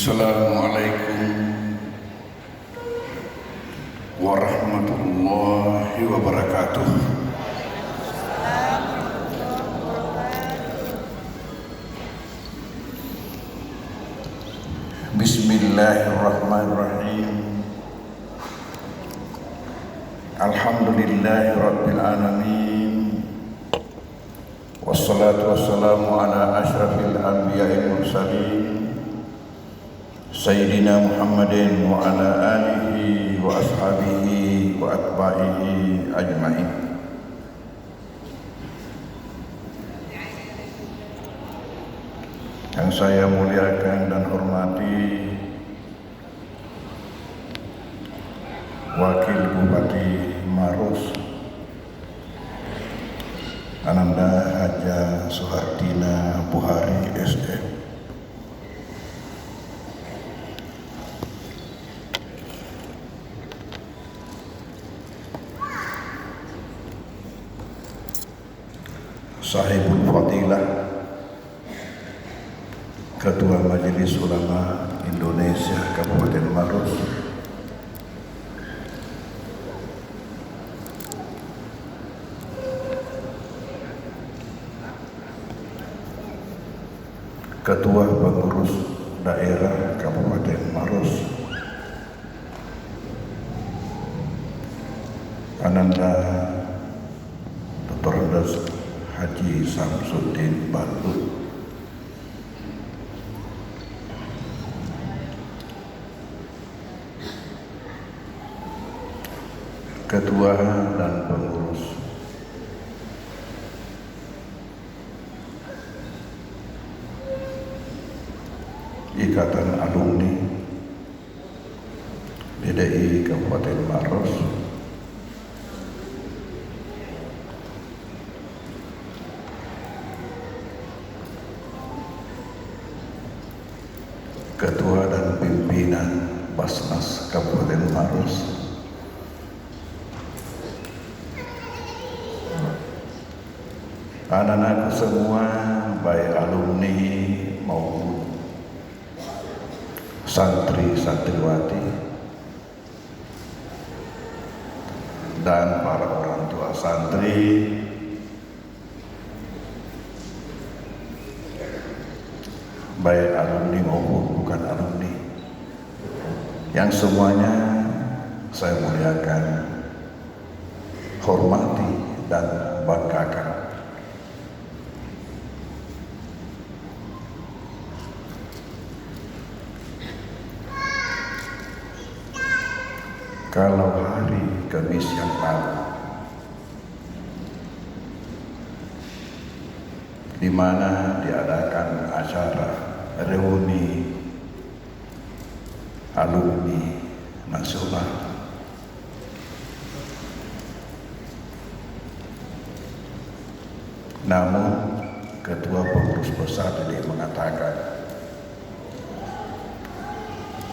Assalamualaikum warahmatullahi wabarakatuh. Bismillahirrahmanirrahim. Alhamdulillahi rabbil alamin. Wassalatu wassalamu ala asyrafil anbiya'i mursalin Sayyidina Muhammadin wa ala alihi wa ashabihi wa atba'ihi ajma'in. Yang saya muliakan dan hormati Wakil Bupati Maros Ananda Haja Suhardina Buhari SM, Sahibul Fadilah Ketua Majelis Ulama Indonesia Kabupaten Maros, Ketua Pengurus Daerah Kabupaten Maros Ananda Dr. Haji Samsuddin Balut, Ketua dan Pengurus Ikatan Alumni DDI Kabupaten Maros, Ketua dan Pimpinan Basnas Kabupaten Maros, anak-anakku semua, baik alumni maupun santri-santriwati dan para orang tua santri, baik alumni maupun bukan alumni, yang semuanya saya muliakan, hormati dan banggakan. Kalau hari Kamis yang lalu, di mana diadakan acara reuni alumni nasional, namun Ketua Pengurus Besar ini mengatakan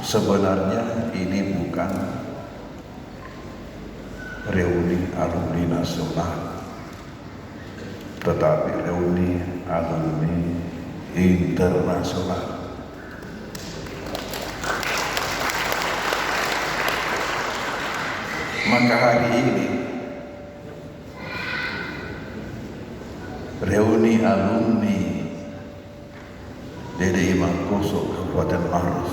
sebenarnya ini bukan reuni alumni nasional, tetapi reuni alumni internasional. Maka hari ini reuni alumni DDI Mangkuso Kabupaten Maros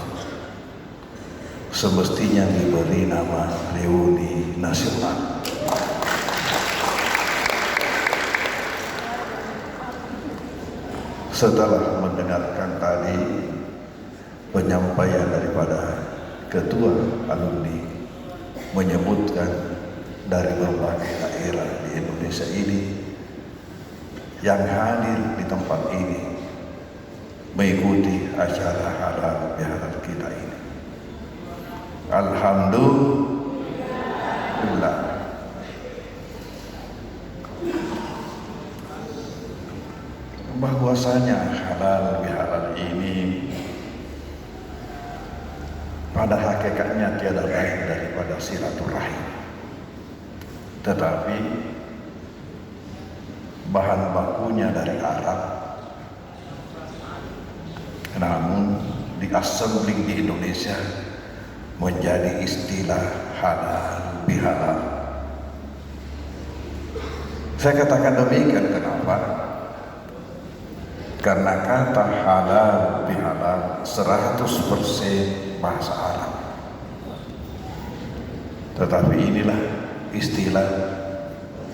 semestinya diberi nama reuni nasional. Setelah mendengarkan tadi penyampaian daripada Ketua Alumni menyebutkan dari berbagai daerah di Indonesia ini yang hadir di tempat ini mengikuti acara halal bihalal kita ini, alhamdulillah. Bahwasanya halal bihalal ini pada hakikatnya tiada lain daripada silaturahim, tetapi bahan bakunya dari Arab, namun di-assembling di Indonesia menjadi istilah halal bihalal. Saya katakan demikian kenapa? Karena kata halal bihalal 100% bahasa Arab. Tetapi inilah istilah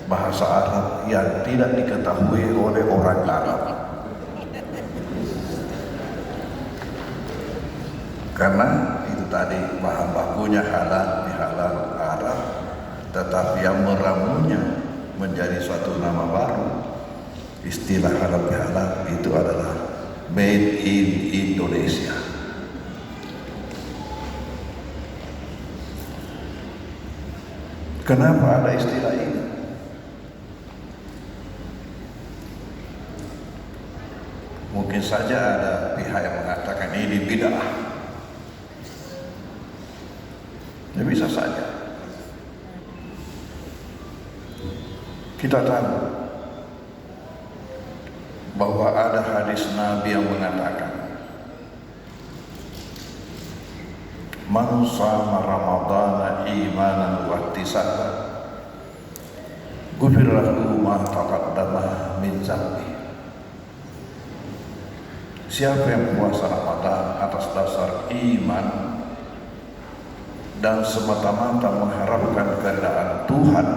bahasa Arab yang tidak diketahui oleh orang Arab. Karena itu tadi bahan bakunya halal bihalal Arab, tetapi yang meramunya menjadi suatu nama baru. Istilah halal bihalal itu adalah made in Indonesia. Kenapa ada istilah ini? Mungkin saja ada pihak yang mengatakan ini bid'ah. Ya bisa saja. Kita tahu bahwa ada hadis Nabi yang mengatakan, man shama ramadhana imanan wa ihtisaban ghufira lahu ma taqaddama min dzambi. Siapa yang puasa Ramadan atas dasar iman dan semata-mata mengharapkan keridhaan Tuhan,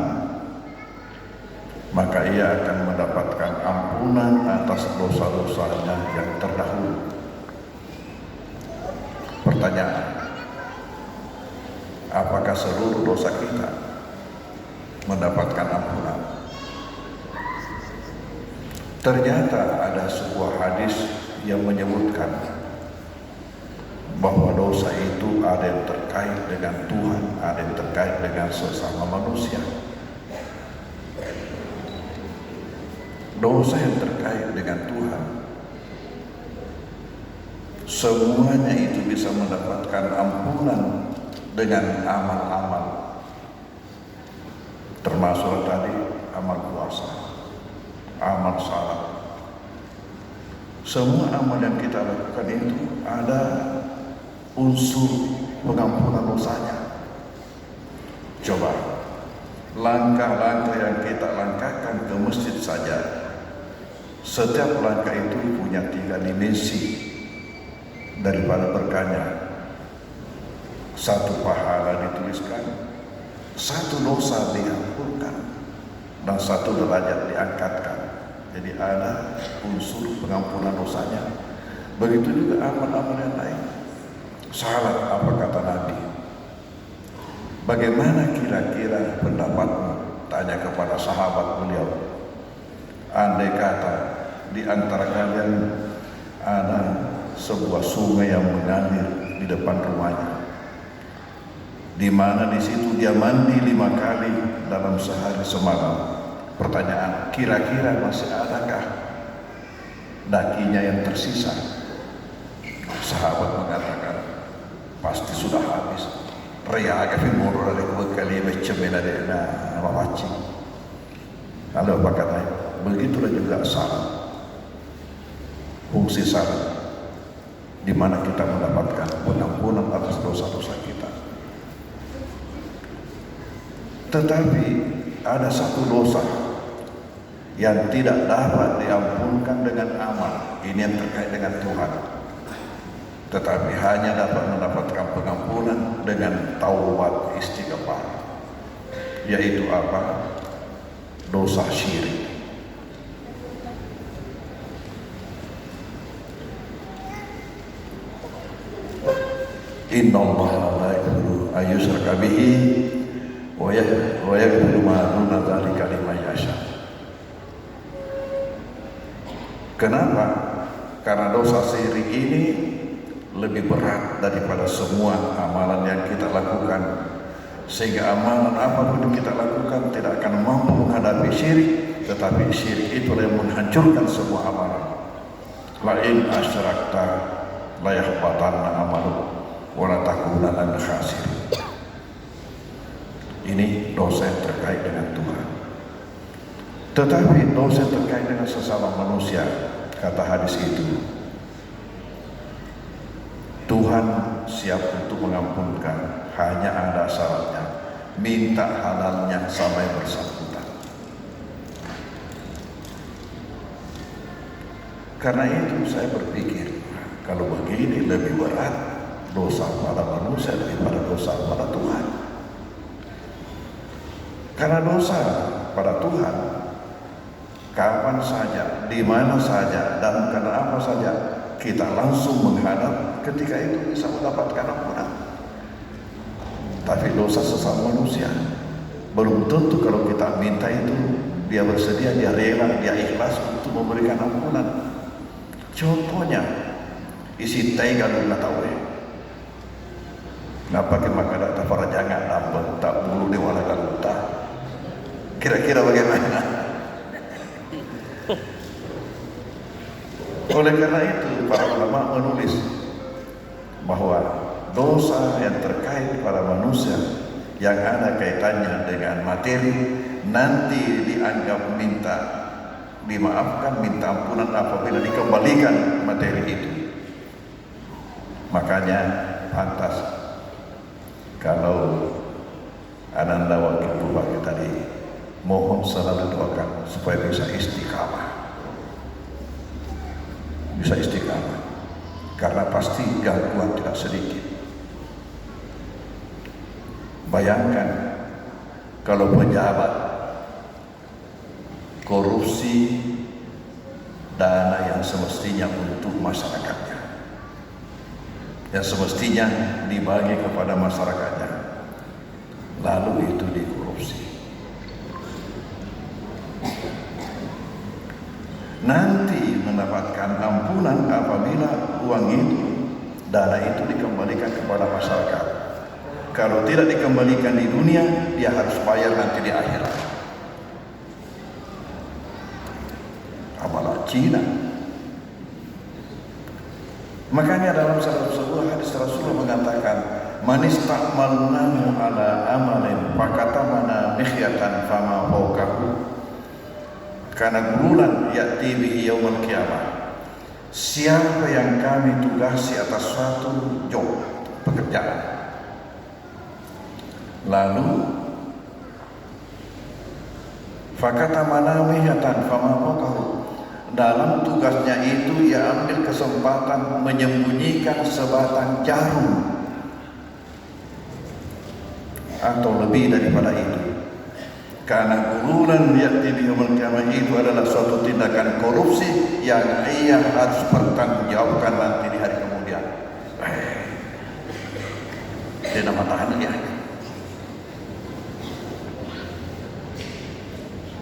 maka ia akan mendapatkan ampunan atas dosa-dosanya yang terdahulu. Pertanyaan, apakah seluruh dosa kita mendapatkan ampunan? Ternyata ada sebuah hadis yang menyebutkan bahwa dosa itu ada yang terkait dengan Tuhan, ada yang terkait dengan sesama manusia. Dosa yang terkait dengan Tuhan, semuanya itu bisa mendapatkan ampunan dengan amal-amal, termasuk tadi amal puasa, amal salat. Semua amal yang kita lakukan itu ada unsur pengampunan dosanya. Coba langkah-langkah yang kita langkahkan ke masjid saja, setiap langkah itu punya 3 dimensi daripada berkahnya. 1 pahala dituliskan, 1 dosa diampunkan, dan 1 derajat diangkatkan. Jadi ada unsur pengampunan dosanya. Begitu juga amal-amal yang lain. Salat, apa kata Nabi? Bagaimana kira-kira pendapatmu? Tanya kepada sahabat beliau. Andai kata di antara kalian ada sebuah sungai yang mengalir di depan rumahnya, di mana di situ dia mandi 5 kali dalam sehari semalam. Pertanyaan, kira-kira masih adakah dakinya yang tersisa? Sahabat mengatakan, pasti sudah habis. Ria agak murah dari kali bercemena dena mawacing. Lalu apa katanya? Begitulah juga salat. Fungsi salat, di mana kita mendapatkan pengampunan atas dosa-dosa kita. Tetapi ada satu dosa yang tidak dapat diampunkan dengan amal. Ini yang terkait dengan Tuhan, tetapi hanya dapat mendapatkan pengampunan dengan taubat istighfar. Yaitu apa? Dosa syirik. Innallaha la yaghfiru an yushraka bihi wa yaghfiru ma duna dzalika liman yasha. Kenapa? Karena dosa syirik ini lebih berat daripada semua amalan yang kita lakukan, sehingga amalan apapun yang kita lakukan tidak akan mampu menghadapi syirik. Tetapi syirik itulah yang menghancurkan semua amalan. La in asyrakta la yahbatanna amalu wa la takunanna minal khasirin. Ini dosa yang terkait dengan Tuhan. Tetapi dosa yang terkait dengan sesama manusia, kata hadis itu, siap untuk mengampunkan, hanya ada syaratnya, minta halalnya sampai bersangkutan. Karena itu saya berpikir, kalau begini lebih berat dosa pada manusia daripada dosa pada Tuhan. Karena dosa pada Tuhan, kapan saja, di mana saja, dan karena apa saja, kita langsung menghadap, ketika itu bisa mendapatkan ampunan. Tapi dosa sesama manusia, belum tentu kalau kita minta itu, dia bersedia, dia rela, dia ikhlas untuk memberikan ampunan. Contohnya, isi tega nggak tahu kenapa maka data para jangan nampak tak bulu di wala galuta. Kira-kira bagaimana? Oleh karena itu para ulama menulis bahwa dosa yang terkait pada manusia yang ada kaitannya dengan materi nanti dianggap minta dimaafkan, minta ampunan apabila dikembalikan materi itu. Makanya pantas kalau Ananda Wakil Bupati tadi mohon selalu doakan supaya bisa istiqamah, karena pasti gangguan tidak sedikit. Bayangkan kalau pejabat korupsi dana yang semestinya untuk masyarakatnya, yang semestinya dibagi kepada masyarakatnya, lalu itu dikorupsi. Nanti mendapatkan ampunan apabila uang itu, dana itu dikembalikan kepada masyarakat. Kalau tidak dikembalikan di dunia, dia harus bayar nanti di akhirat. Apalah Cina. Makanya dalam sebuah hadis Rasulullah mengatakan, man ista'malnahu ala amalin fakatamana mikhyatan fama fawqahu kana gululan ya'ti bihi yaumil qiyamah. Siapa yang kami tugasi atas suatu job, pekerjaan, lalu fakatamana mikhyatan fama fawqahu, dalam tugasnya itu ia ambil kesempatan menyembunyikan sebatang jarum atau lebih daripada itu. Karena gululan ya'ti bihi yaumil qiyamah itu adalah suatu tindakan korupsi yang ia harus bertanggungjawabkan nanti di hari kemudian. Dia nama tahan ya.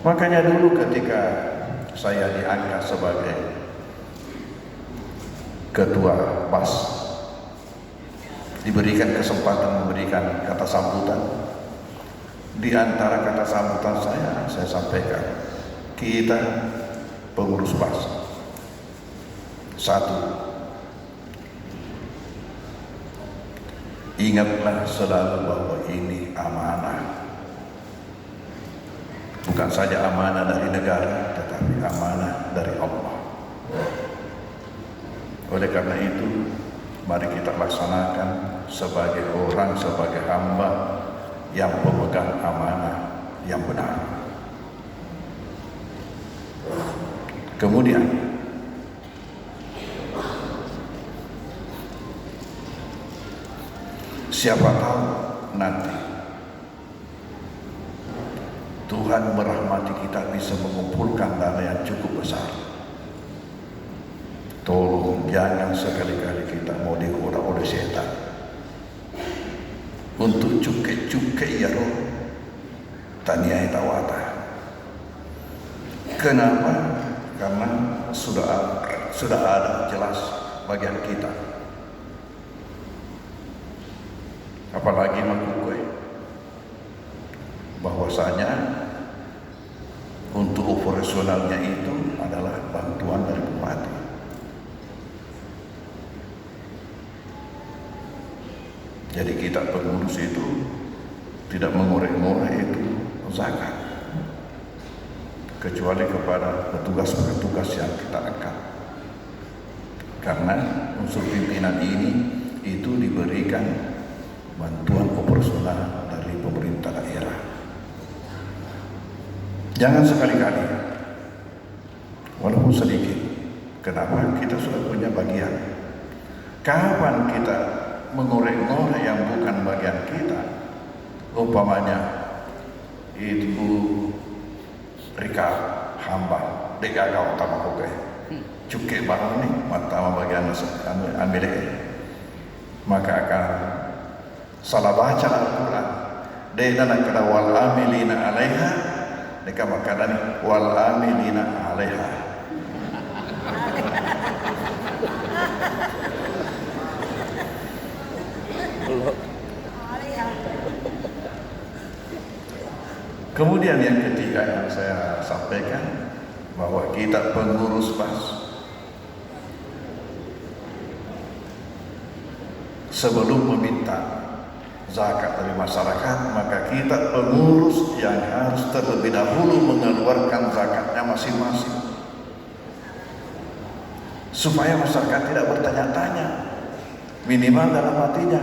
Makanya dulu ketika saya diangkat sebagai ketua PAS, diberikan kesempatan memberikan kata sambutan. Di antara kata sambutan saya sampaikan, kita pengurus PAS, satu, ingatlah selalu bahwa ini amanah. Bukan saja amanah dari negara, tetapi amanah dari Allah. Oleh karena itu, mari kita laksanakan sebagai orang, sebagai hamba yang pemegang amanah yang benar. Kemudian siapa tahu nanti Tuhan merahmati kita bisa mengumpulkan dana yang cukup besar. Tolong jangan sekali-kali kita mau digoda oleh setan untuk cukai ya roh taniai tawata. Kenapa? Karena sudah ada jelas bagian kita. Apalagi mengukui bahwasanya untuk operasionalnya itu adalah bantuan dari bupati. Jadi kita pengurus itu tidak mengorek-ngorek itu zakat, kecuali kepada petugas-petugas yang kita angkat. Karena unsur pimpinan ini itu diberikan bantuan operasional dari pemerintah daerah. Jangan sekali-kali, walaupun sedikit, kenapa kita sudah punya bagian. Kapan kita mengorek-ngorek yang bukan bagian kita? Umpamanya itu Rika hamba degagau utama koke cukai baru ni mata bagian ambil maka akan salah baca Al-Quran dia nak kena wal amilina alaiha deka makadani wal amilina alaiha. Kemudian yang ketiga yang saya sampaikan, bahwa kita pengurus PAS sebelum meminta zakat dari masyarakat, maka kita pengurus yang harus terlebih dahulu mengeluarkan zakatnya masing-masing, supaya masyarakat tidak bertanya-tanya, minimal dalam hatinya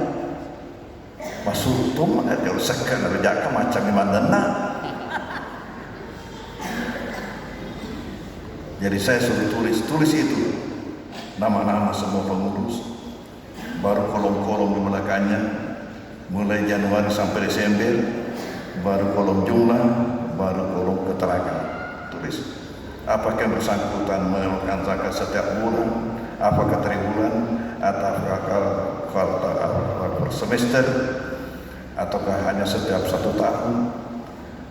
masuk tum ada usahakan rejaka macam imandana. Jadi saya suruh tulis itu nama-nama semua pengurus, baru kolom-kolom di belakangnya, mulai Januari sampai Desember, baru kolom jumlah, baru kolom keterangan. Tulis apakah yang bersangkutan mengeluarkan zakat setiap bulan, apakah tribulan, atau per semester, ataukah hanya setiap 1 tahun.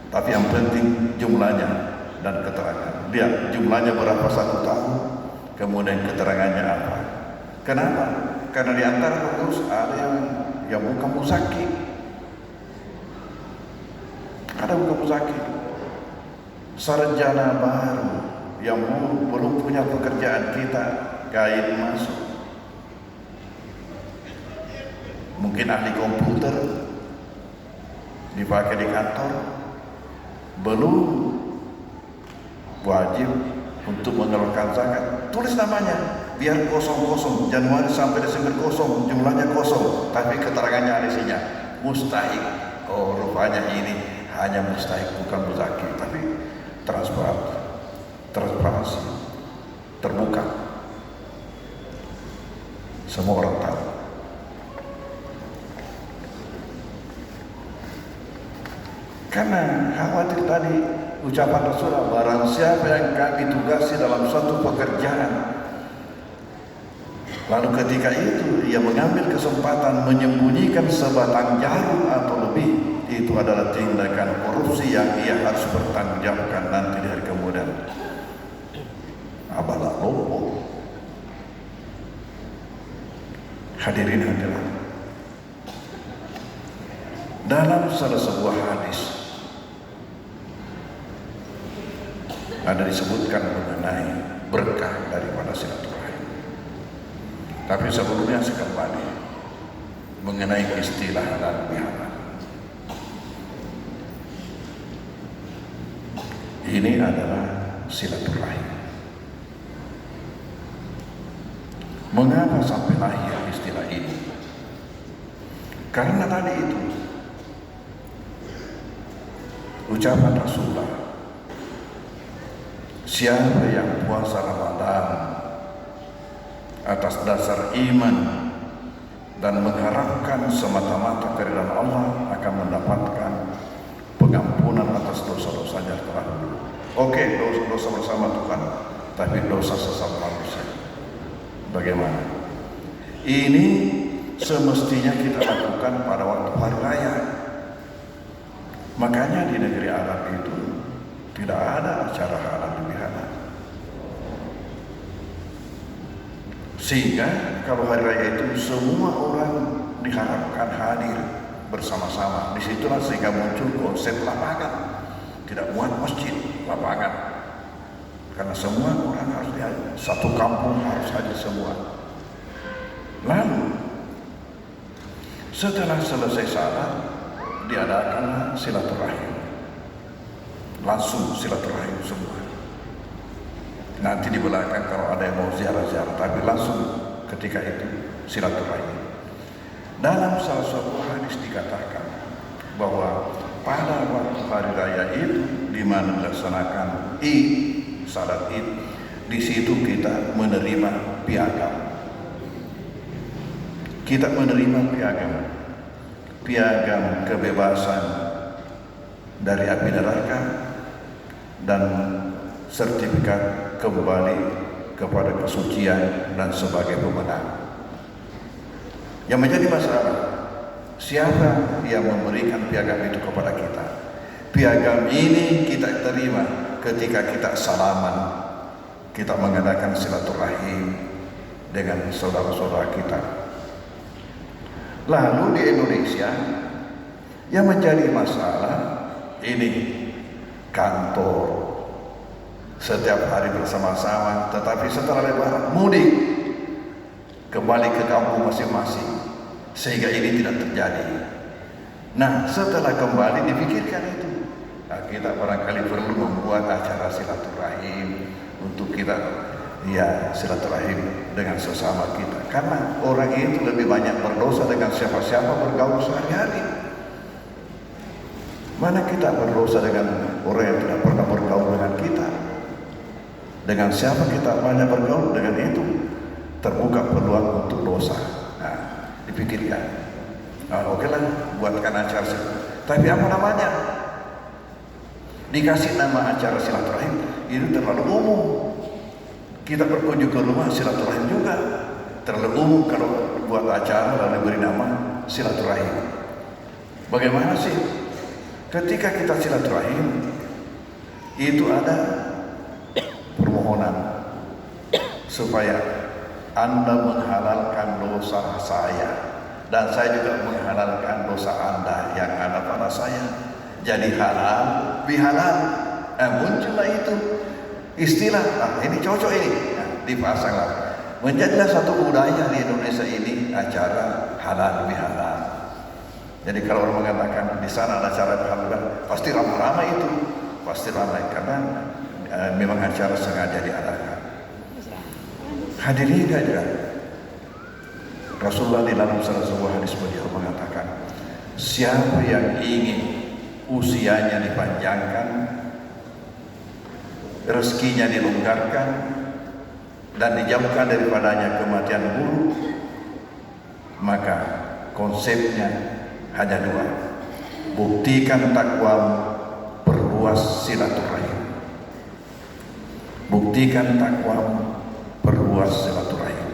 Tapi yang penting jumlahnya dan keterangan. Lihat jumlahnya berapa 1 tahun, kemudian keterangannya apa. Kenapa? Karena di antara pengurus ada yang bukan muzaki, ada bukan muzaki, sarjana baru yang belum punya pekerjaan, kita kait masuk. Mungkin ahli komputer dipakai di kantor, belum wajib untuk mengeluarkan zakat. Tulis namanya, biar kosong-kosong, Januari sampai Desember kosong, jumlahnya kosong, tapi keterangannya ada isinya mustahik. Oh, rupanya ini hanya mustahik, bukan muzaki, tapi transparansi, terbuka, semua orang tahu. Karena khawatir tadi ucapan Rasulullah, barang siapa yang kami tugasi dalam suatu pekerjaan, lalu ketika itu ia mengambil kesempatan menyembunyikan sebatang jarum atau lebih, itu adalah tindakan korupsi yang ia harus bertanggungjawabkan nanti di hari kemudian. Abalah lopo. Hadirin hadirat, dalam salah sebuah hadis ada disebutkan mengenai berkah daripada silaturahim. Tapi sebelumnya saya kembali mengenai istilah halal bihalal. Ini adalah silaturahim. Mengapa sampai lahir istilah ini? Karena tadi itu ucapan Rasulullah, siapa yang puasa Ramadan atas dasar iman dan mengharapkan semata-mata keridhaan Allah akan mendapatkan pengampunan atas dosa-dosanya telah dulu. Oke, dosa bersama Tuhan, tapi dosa sesama manusia bagaimana? Ini semestinya kita lakukan pada waktu hari raya. Makanya di negeri Arab itu tidak ada acara halal bihalal. Sehingga kalau hari raya itu semua orang diharapkan hadir bersama-sama. Disitulah sehingga muncul konsep lapangan. Tidak muat masjid, lapangan. Karena semua orang harus hadir. Satu kampung harus hadir semua. Lalu setelah selesai salat diadakanlah silaturahim. Langsung silaturahim semua. Nanti di belakang kalau ada yang mau ziarah-ziarah, tapi langsung ketika itu silaturahim. Dalam salah satu hadis dikatakan bahwa pada waktu hari raya itu di mana dilaksanakan Id, salat Id, di situ kita menerima piagam. Kita menerima piagam kebebasan dari api neraka dan sertifikat kembali kepada kesucian dan sebagai pemenang. Yang menjadi masalah, siapa yang memberikan piagam itu kepada kita? Piagam ini kita terima ketika kita salaman, kita mengadakan silaturahim dengan saudara-saudara kita. Lalu di Indonesia yang menjadi masalah ini kantor setiap hari bersama-sama, tetapi setelah Lebaran mudik kembali ke kampung masing-masing, sehingga ini tidak terjadi. Nah, setelah kembali dipikirkan itu, kita barangkali perlu membuat acara silaturahim untuk kita silaturahim dengan sesama kita, karena orang itu lebih banyak berdosa dengan siapa-siapa bergaul sehari-hari. Mana kita berdosa dengan orang yang tidak pernah bergaul dengan kita? Dengan siapa kita banyak bergaul, dengan itu terbuka peluang untuk dosa. Nah, dipikirkan. Oke lah, buatkan acara silaturahim. Tapi apa namanya? Dikasih nama acara silaturahim, itu terlalu umum. Kita berkunjung ke rumah silaturahim juga terlalu umum kalau buat acara lalu beri nama silaturahim. Bagaimana sih? Ketika kita silaturahim, itu ada permohonan supaya Anda menghalalkan dosa saya dan saya juga menghalalkan dosa Anda yang ada pada saya. Jadi halal bihalal. Muncullah itu istilah, ini cocok ini, dipasanglah. Menjadilah satu budaya di Indonesia ini acara halal bihalal. Jadi kalau orang mengatakan di sana ada acara halal, pasti ramai-ramai itu, pasti ramai karena memang acara sengaja diadakan. Hadirin aja, Rasulullah di dalam salah sebuah hadis beliau mengatakan, siapa yang ingin usianya dipanjangkan, rezekinya dilonggarkan, dan dijauhkan daripadanya kematian buruk, maka konsepnya hanya dua: buktikan takwamu, perluas silaturahim. Buktikan takwamu, perluas silaturahim.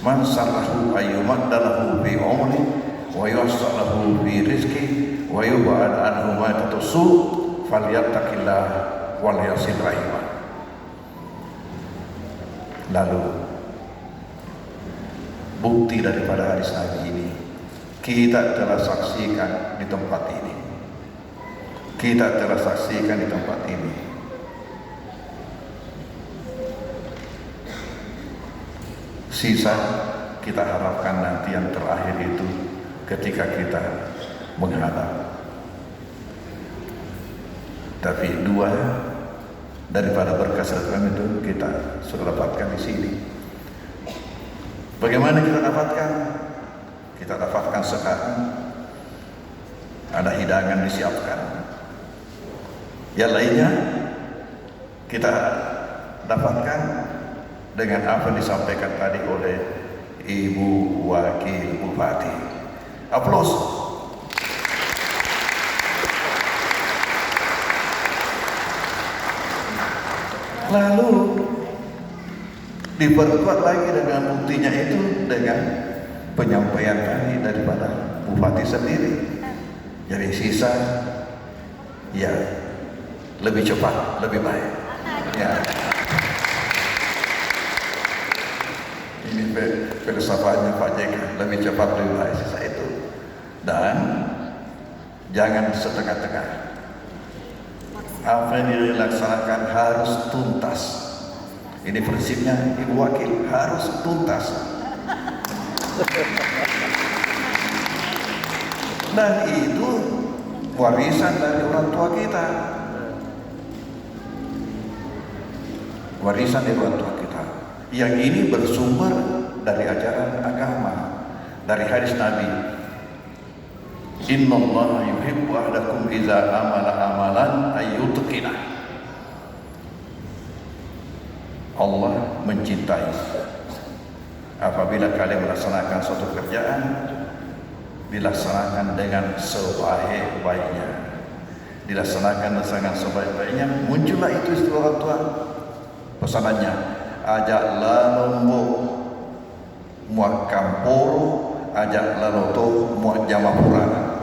Man sarrahu ayyumaddalahu bi umri wa yuassalahu bi rizki wa yub'ad anhu ma tatusu falyattaqillah wal yasil rahimah. Lalu bukti daripada hadis Nabi ini kita telah saksikan di tempat ini. Kita telah saksikan di tempat ini. Sisa kita harapkan nanti yang terakhir itu ketika kita menghadap. Tapi dua daripada berkas silaturahim itu kita sudah dapatkan di sini. Bagaimana kita dapatkan? Kita dapatkan sekarang ada hidangan disiapkan. Yang lainnya kita dapatkan dengan apa yang disampaikan tadi oleh Ibu Wakil Bupati. Aplaus. Lalu diperkuat lagi dengan buktinya itu dengan penyampaian tadi daripada Bupati sendiri. Jadi sisa ya lebih cepat, lebih baik. Ya. Ini filsafatnya Pak JK, lebih cepat lebih baik sisa itu. Dan jangan setengah-tengah. Apa yang dilaksanakan harus tuntas. Ini prinsipnya Ibu Wakil, harus tuntas. Dan itu warisan dari orang tua kita. Warisan dari orang tua kita. Yang ini bersumber dari ajaran agama. dari hadis Nabi, innallaha yuhibbu ahadakum idza amala amalan ayyutqina. Allah mencintai apabila kalian melaksanakan suatu kerjaan dilaksanakan dengan sebaik-baiknya, dilaksanakan dengan sebaik-baiknya. Muncullah itu istilah orang tua, pesanannya ajak lalombo muak kamporo, ajak laloto muak jamapurana,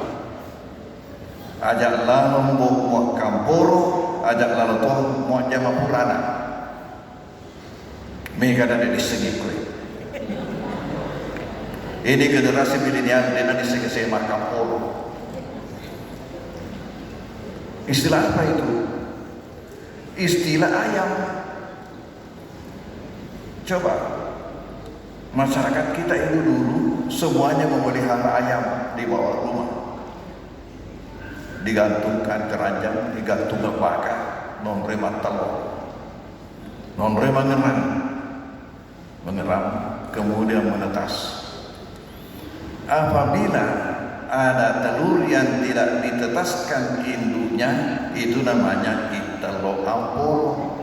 ajak lalombo muak kamporo, ajak laloto muak jamapurana. Mereka ada di sini kue. Ini generasi milenial dengan disegese makam polo. Istilah apa itu? Istilah ayam. Coba masyarakat kita itu dulu semuanya memelihara ayam di bawah rumah, digantungkan keranjang, digantungkan bakar, non rema telur, non rema mengeram, kemudian menetas. Apabila ada telur yang tidak ditetaskan induknya, itu namanya telur amporo.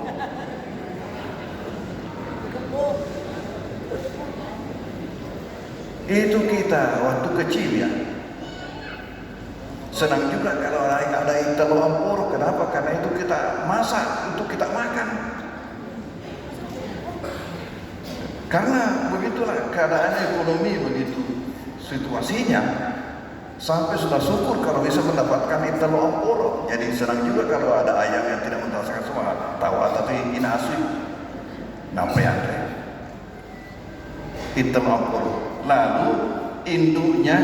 Itu kita waktu kecil ya senang juga kalau ada telur amporo. Kenapa? Karena itu kita masak, itu kita makan. Karena begitulah keadaan ekonomi, begitu situasinya, sampai sudah syukur kalau bisa mendapatkan telur amporo. Jadi senang juga kalau ada ayam yang tidak mendapatkan semua tahu atau ini asli nampai ada telur amporo. Lalu induknya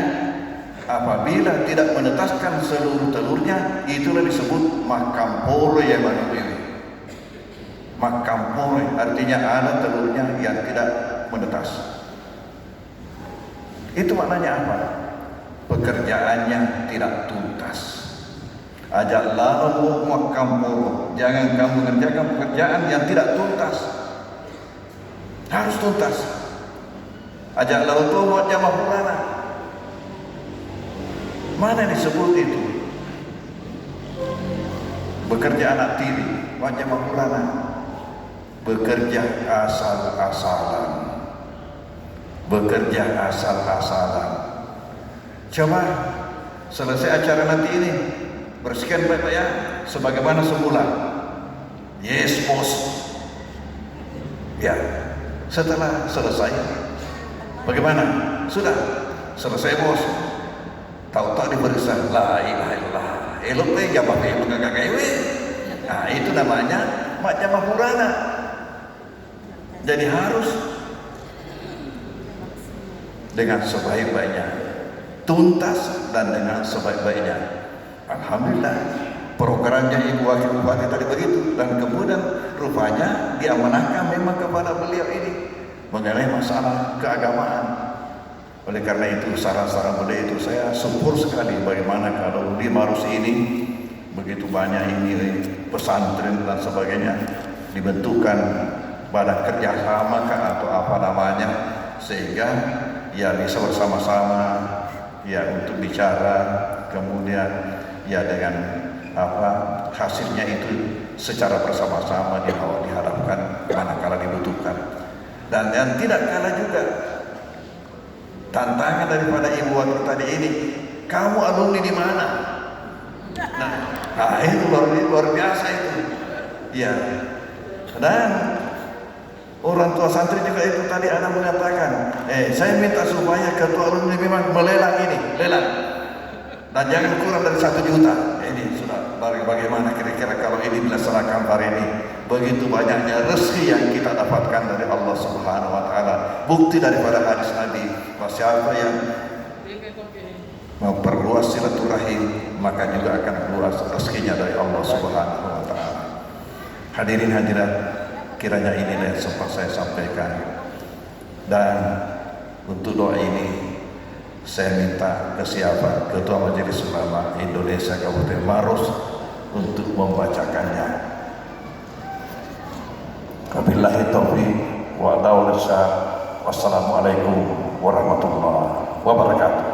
apabila tidak menetaskan seluruh telurnya, itulah disebut makamporo ya manusia. Makamporo artinya ada telurnya yang tidak menetas. Itu maknanya apa? Pekerjaannya tidak tuntas. Ajak lalu makamporo, jangan kamu mengerjakan pekerjaan yang tidak tuntas. Harus tuntas. Ajak lalu tu buat jamaah purana. Mana disebut itu? Bekerja anak tiri, buat jamaah purana. Bekerja asal-asalan. Bekerja asal-asalan. Coba selesai acara nanti ini, bersihkan baik-baik ya, sebagaimana semula. Yes bos. Ya, setelah selesai, bagaimana? Sudah selesai bos. Tahu-tahu diperiksa, la ilaha illallah. Elok deh, jangan pakai mengagak-gawe. Nah itu namanya mak jamaah purana. Jadi harus dengan sebaik-baiknya, tuntas dan dengan sebaik-baiknya. Alhamdulillah programnya Ibu Wakil Bupati tadi begitu, dan kemudian rupanya diamanahkan memang kepada beliau ini mengenai masalah keagamaan. Oleh karena itu saran-saran beliau itu saya syukur sekali bagaimana kalau di Maros ini begitu banyak ini pesantren dan sebagainya dibentukkan badan kerjasama atau apa namanya, sehingga ya bisa bersama-sama ya untuk bicara, kemudian ya dengan apa hasilnya itu secara bersama-sama diharapkan manakala dibutuhkan. Dan yang tidak kalah juga tantangan daripada Ibu Wakil tadi ini, kamu alumni di mana? Nah itu luar biasa itu ya. Dan orang tua santri juga itu tadi ada mengatakan, saya minta supaya ketua alumni memang melelang ini, lelang, dan jangan kurang dari 1 juta. Ini sudah bagaimana kira-kira kalau ini dilaksanakan hari ini? Begitu banyaknya rezeki yang kita dapatkan dari Allah Subhanahu Wa Taala. Bukti daripada hadis Nabi, siapa yang memperluas silaturahim maka juga akan luas rezekinya dari Allah Subhanahu Wa Taala. Hadirin hadirat, kiranya inilah yang sempat saya sampaikan, dan untuk doa ini saya minta kesiapan Ketua Majelis Ulama Indonesia Kabupaten Maros untuk membacakannya. Wabillahi taufiq wa hidayah. Wassalamualaikum warahmatullahi wabarakatuh. wabarakatuh.